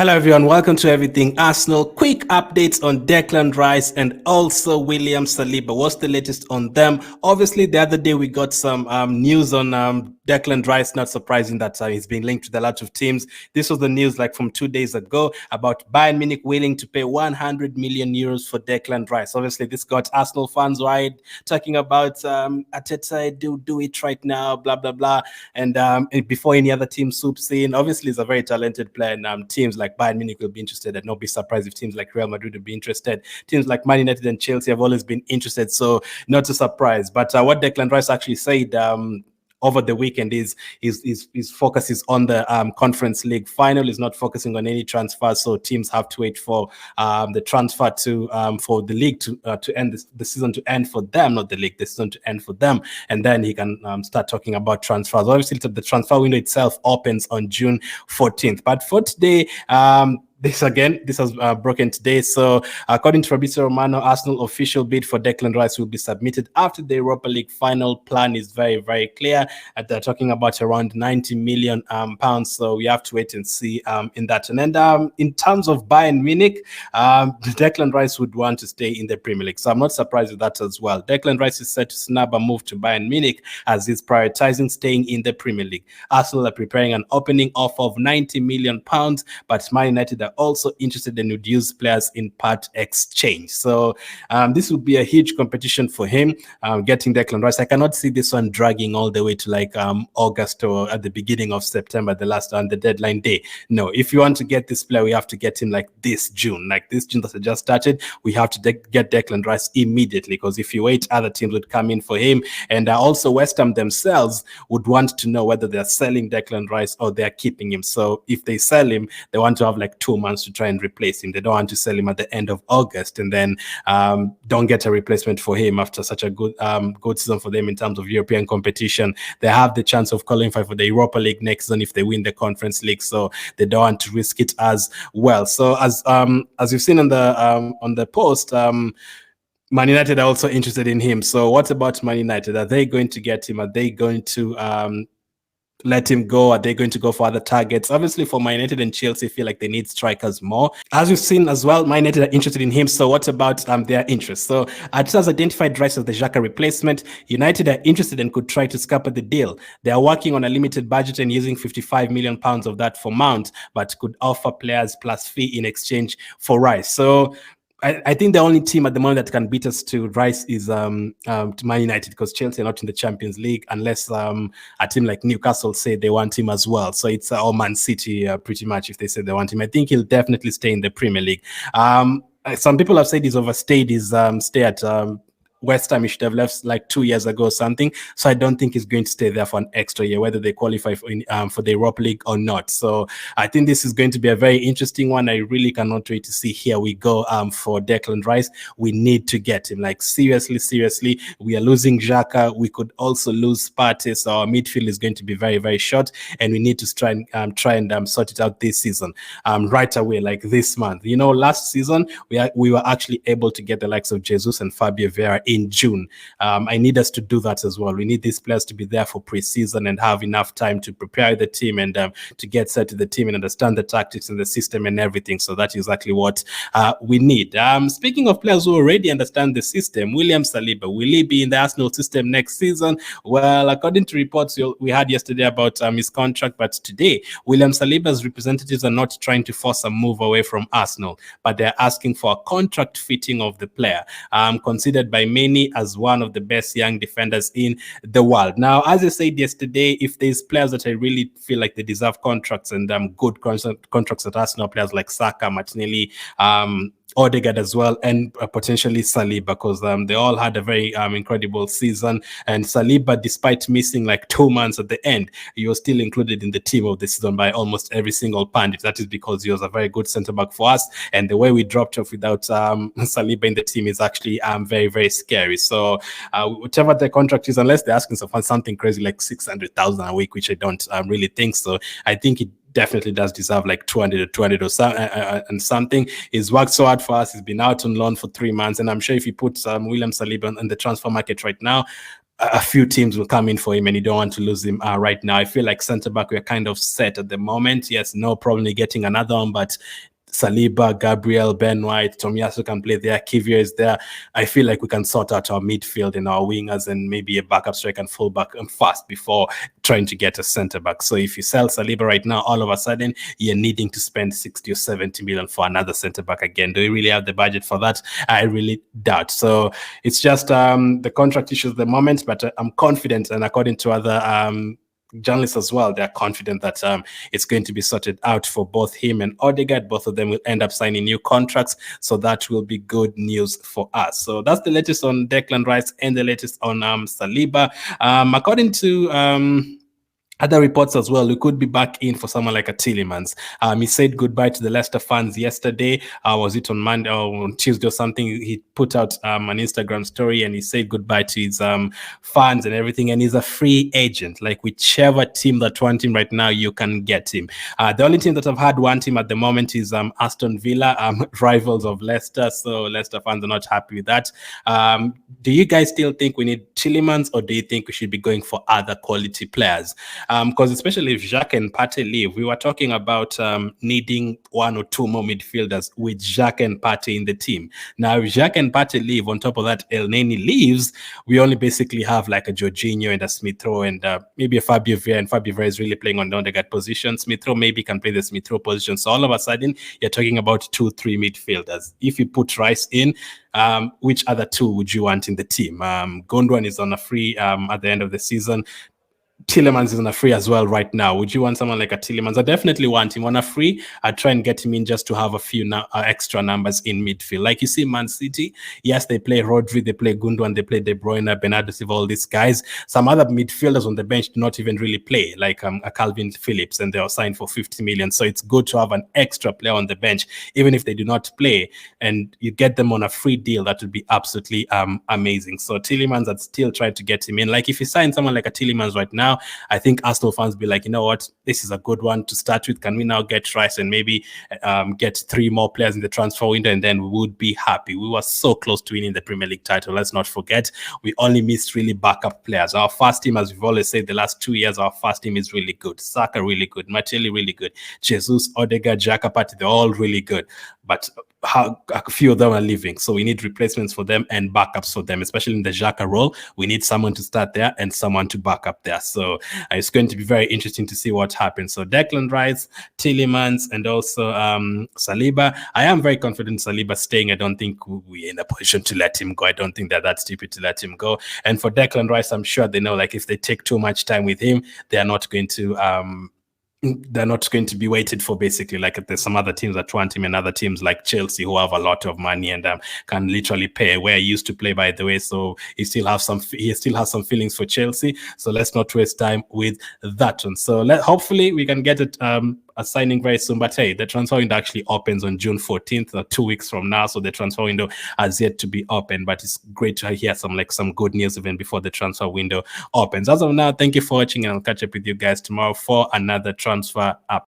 Hello everyone, welcome to Everything Arsenal. Quick updates on Declan Rice and also William Saliba. What's the latest on them? Obviously, the other day we got some news on Declan Rice, not surprising that he's been linked with a lot of teams. This was the news like from 2 days ago about Bayern Munich willing to pay 100 million euros for Declan Rice. Obviously, this got Arsenal fans wide talking about Arteta, do it right now, blah, blah, blah. And before any other team swoops in, obviously he's a very talented player, and teams like Bayern Munich will be interested. I'd not be surprised if teams like Real Madrid would be interested. Teams like Man United and Chelsea have always been interested, so not a surprise. But what Declan Rice actually said over the weekend is his focus is on the Conference League final. He's not focusing on any transfers, so teams have to wait for the transfer to for the league to end the season to end for them, not the league, the season to end for them, and then he can start talking about transfers. Obviously, the transfer window itself opens on June 14th, but for today, this has broken today. So according to Fabrizio Romano, Arsenal official bid for Declan Rice will be submitted after the Europa League final. Plan is very, very clear. They're talking about around 90 million pounds. So we have to wait and see in that. And then in terms of Bayern Munich, Declan Rice would want to stay in the Premier League. So I'm not surprised with that as well. Declan Rice is set to snap a move to Bayern Munich as he's prioritizing staying in the Premier League. Arsenal are preparing an opening offer of 90 million pounds, but Man United are also interested in reduced players in part exchange. So this would be a huge competition for him, getting Declan Rice. I cannot see this one dragging all the way to like August or at the beginning of September, the last on the deadline day. No, if you want to get this player, we have to get him like this June that I just started. We have to get Declan Rice immediately, because if you wait, other teams would come in for him. And also West Ham themselves would want to know whether they're selling Declan Rice or they're keeping him. So if they sell him, they want to have like 2 months to try and replace him. They don't want to sell him at the end of August and then don't get a replacement for him after such a good season for them in terms of European competition. They have the chance of qualifying for the Europa League next season if they win the Conference League, so they don't want to risk it as well. So as you've seen on the post, Man United are also interested in him. So what about Man United? Are they going to get him? Are they going to let him go? Are they going to go for other targets? Obviously, for Man United and Chelsea, feel like they need strikers more. As we've seen as well, Man United are interested in him. So what about their interest? So Arteta's identified Rice as the Xhaka replacement. United are interested and could try to scupper the deal. They are working on a limited budget and using 55 million pounds of that for Mount, but could offer players plus fee in exchange for Rice. So I think the only team at the moment that can beat us to Rice is to Man United, because Chelsea are not in the Champions League unless a team like Newcastle say they want him as well. So it's or Man City pretty much if they say they want him. I think he'll definitely stay in the Premier League. Some people have said he's overstayed his stay at West Ham. He should have left like 2 years ago or something. So I don't think he's going to stay there for an extra year, whether they qualify for the Europa League or not. So I think this is going to be a very interesting one. I really cannot wait to see. Here we go for Declan Rice. We need to get him. Like seriously, we are losing Xhaka. We could also lose Partey. So our midfield is going to be very, very short, and we need to try and sort it out this season right away, like this month. You know, last season we were actually able to get the likes of Jesus and Fabio Vieira in June. I need us to do that as well. We need these players to be there for pre-season and have enough time to prepare the team and to get set to the team and understand the tactics and the system and everything. So that's exactly what we need. Speaking of players who already understand the system, William Saliba, will he be in the Arsenal system next season? Well, according to reports we had yesterday about his contract, but today, William Saliba's representatives are not trying to force a move away from Arsenal, but they're asking for a contract fitting of the player, considered by many as one of the best young defenders in the world. Now, as I said yesterday, if there's players that I really feel like they deserve contracts and good contracts at Arsenal, players like Saka, Martinelli, Odegaard as well, and potentially Saliba, because they all had a very incredible season. And Saliba, despite missing like 2 months at the end, he was still included in the team of the season by almost every single pundit. That is because he was a very good centre back for us, and the way we dropped off without Saliba in the team is actually very, very scary. So whatever the contract is, unless they're asking for something crazy like 600,000 a week, which I don't really think so, I think it definitely does deserve like 200 or and something. He's worked so hard for us. He's been out on loan for 3 months, and I'm sure if you put William Saliba on the transfer market right now, a few teams will come in for him and you don't want to lose him right now. I feel like centre-back, we're kind of set at the moment. Yes, no problem getting another one, but Saliba, Gabriel, Ben White, Tomiyasu can play there, Kivior is there. I feel like we can sort out our midfield and our wingers and maybe a backup striker and fullback fast before trying to get a centre-back. So if you sell Saliba right now, all of a sudden, you're needing to spend 60 or 70 million for another centre-back again. Do you really have the budget for that? I really doubt. So it's just the contract issues at the moment, but I'm confident, and according to other journalists as well, they're confident that it's going to be sorted out for both him and Odegaard. Both of them will end up signing new contracts, so that will be good news for us. So that's the latest on Declan Rice and the latest on Saliba. According to other reports as well, we could be back in for someone like a Tielemans. He said goodbye to the Leicester fans yesterday. Was it on Monday or on Tuesday or something? He put out an Instagram story and he said goodbye to his fans and everything. And he's a free agent. Like whichever team that want him right now, you can get him. The only team that have had want him at the moment is Aston Villa, rivals of Leicester. So Leicester fans are not happy with that. Do you guys still think we need Tielemans, or do you think we should be going for other quality players? Because especially if Jacques and Partey leave, we were talking about needing one or two more midfielders with Jacques and Partey in the team. Now, if Jacques and Partey leave, on top of that, El Neni leaves, we only basically have like a Jorginho and a Smith Rowe and maybe a Fabio Vieira, and Fabio Vieira is really playing on the Odegaard position. Smith Rowe maybe can play the Smith Rowe position. So all of a sudden, you're talking about 2-3 midfielders. If you put Rice in, which other two would you want in the team? Gondwan is on a free at the end of the season. Tielemans is on a free as well right now. Would you want someone like a Tielemans? I definitely want him on a free. I'd try and get him in just to have a few extra numbers in midfield. Like you see Man City, yes, they play Rodri, they play Gundogan, they play De Bruyne, Bernardo Silva, all these guys. Some other midfielders on the bench do not even really play, like a Calvin Phillips, and they are signed for 50 million. So it's good to have an extra player on the bench, even if they do not play, and you get them on a free deal. That would be absolutely amazing. So Tielemans, I'd still try to get him in. Like if you sign someone like a Tielemans right now, I think Arsenal fans be like, you know what, this is a good one to start with. Can we now get Rice and maybe get 3 more players in the transfer window, and then we would be happy. We were so close to winning the Premier League title. Let's not forget, we only missed really backup players. Our first team, as we've always said, the last 2 years, our first team is really good. Saka really good, Martinelli really good, Jesus, Odegaard, Xhaka, Partey, they're all really good. But a few of them are leaving, so we need replacements for them and backups for them, especially in the Xhaka role. We need someone to start there and someone to back up there. So it's going to be very interesting to see what happens. So Declan Rice, Tielemans, and also Saliba. I am very confident Saliba staying. I don't think we're in a position to let him go. I don't think they're that stupid to let him go. And for Declan Rice, I'm sure they know, like, if they take too much time with him, they're not going to be waited for, basically. Like there's some other teams that want him, and other teams like Chelsea who have a lot of money and can literally pay, where he used to play, by the way. So he still has some feelings for Chelsea. So let's not waste time with that one. So hopefully we can get it a signing very soon. But hey, the transfer window actually opens on June 14th, 2 weeks from now. So the transfer window has yet to be open, but it's great to hear some good news even before the transfer window opens. As of now, thank you for watching, and I'll catch up with you guys tomorrow for another transfer up.